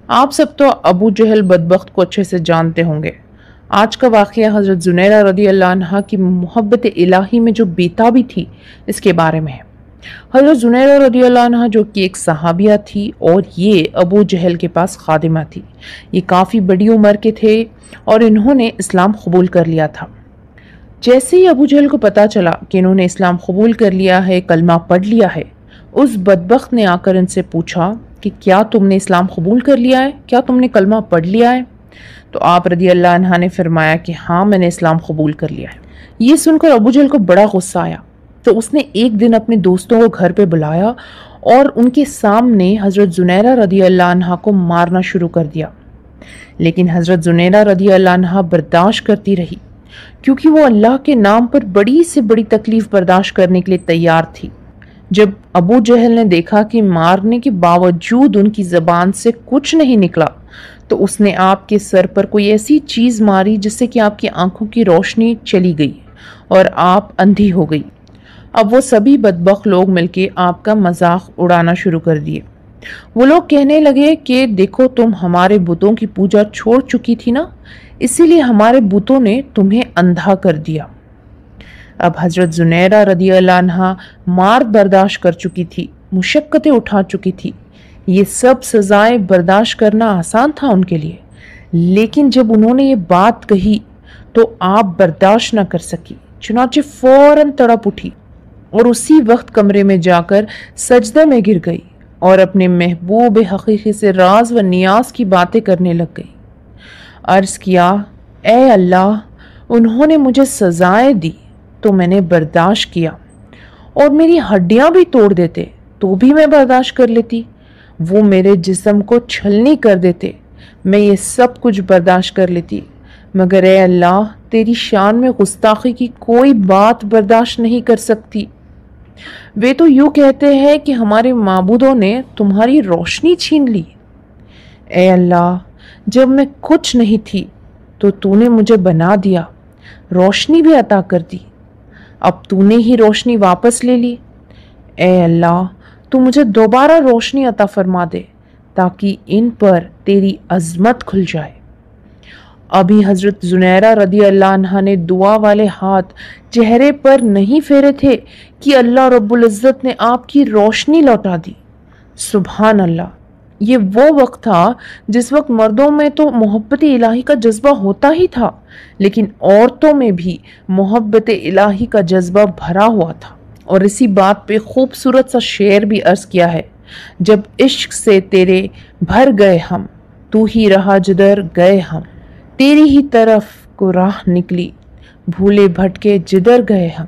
آپ سب تو ابو جہل بدبخت کو اچھے سے جانتے ہوں گے۔ آج کا واقعہ حضرت زنیرہ رضی اللہ عنہا کی محبت الہی میں جو بیتابی تھی اس کے بارے میں ہے۔ حضرت زنیرہ رضی اللہ عنہا جو کہ ایک صحابیہ تھی اور یہ ابو جہل کے پاس خادمہ تھی۔ یہ کافی بڑی عمر کے تھے اور انہوں نے اسلام قبول کر لیا تھا۔ جیسے ہی ابو جہل کو پتا چلا کہ انہوں نے اسلام قبول کر لیا ہے، کلمہ پڑھ لیا ہے، اس بدبخت نے آ کر ان سے پوچھا کہ کیا تم نے اسلام قبول کر لیا ہے؟ کیا تم نے کلمہ پڑھ لیا ہے؟ تو آپ رضی اللہ عنہ نے فرمایا کہ ہاں میں نے اسلام قبول کر لیا ہے۔ یہ سن کر ابو جہل کو بڑا غصہ آیا، تو اس نے ایک دن اپنے دوستوں کو گھر پہ بلایا اور ان کے سامنے حضرت زنیرہ رضی اللہ عنہ کو مارنا شروع کر دیا۔ لیکن حضرت زنیرہ رضی اللہ عنہ برداشت کرتی رہی، کیونکہ وہ اللہ کے نام پر بڑی سے بڑی تکلیف برداشت کرنے کے لیے تیار تھی۔ جب ابو جہل نے دیکھا کہ مارنے کے باوجود ان کی زبان سے کچھ نہیں نکلا، تو اس نے آپ کے سر پر کوئی ایسی چیز ماری جس سے کہ آپ کی آنکھوں کی روشنی چلی گئی اور آپ اندھی ہو گئی۔ اب وہ سبھی بدبخت لوگ مل کے آپ کا مذاق اڑانا شروع کر دیے۔ وہ لوگ کہنے لگے کہ دیکھو تم ہمارے بتوں کی پوجا چھوڑ چکی تھی نا، اسی لیے ہمارے بتوں نے تمہیں اندھا کر دیا۔ اب حضرت زنیرہ رضی اللہ عنہا مار برداشت کر چکی تھی، مشقتیں اٹھا چکی تھی، یہ سب سزائیں برداشت کرنا آسان تھا ان کے لیے، لیکن جب انہوں نے یہ بات کہی تو آپ برداشت نہ کر سکی، چنانچہ فوراً تڑپ اٹھی اور اسی وقت کمرے میں جا کر سجدے میں گر گئی اور اپنے محبوب حقیقی سے راز و نیاز کی باتیں کرنے لگ گئی۔ عرض کیا، اے اللہ، انہوں نے مجھے سزائیں دی تو میں نے برداشت کیا، اور میری ہڈیاں بھی توڑ دیتے تو بھی میں برداشت کر لیتی، وہ میرے جسم کو چھلنی کر دیتے میں یہ سب کچھ برداشت کر لیتی، مگر اے اللہ تیری شان میں گستاخی کی کوئی بات برداشت نہیں کر سکتی۔ وہ تو یوں کہتے ہیں کہ ہمارے معبودوں نے تمہاری روشنی چھین لی۔ اے اللہ، جب میں کچھ نہیں تھی تو تو نے مجھے بنا دیا، روشنی بھی عطا کر دی، اب تو نے ہی روشنی واپس لے لی۔ اے اللہ، تو مجھے دوبارہ روشنی عطا فرما دے تاکہ ان پر تیری عظمت کھل جائے۔ ابھی حضرت زنیرہ رضی اللہ عنہ نے دعا والے ہاتھ چہرے پر نہیں پھیرے تھے کہ اللہ رب العزت نے آپ کی روشنی لوٹا دی۔ سبحان اللہ! یہ وہ وقت تھا جس وقت مردوں میں تو محبت الہی کا جذبہ ہوتا ہی تھا، لیکن عورتوں میں بھی محبت الہی کا جذبہ بھرا ہوا تھا، اور اسی بات پہ خوبصورت سا شعر بھی عرض کیا ہے، جب عشق سے تیرے بھر گئے ہم، تو ہی رہا جدھر گئے ہم، تیری ہی طرف کو راہ نکلی، بھولے بھٹکے جدھر گئے ہم۔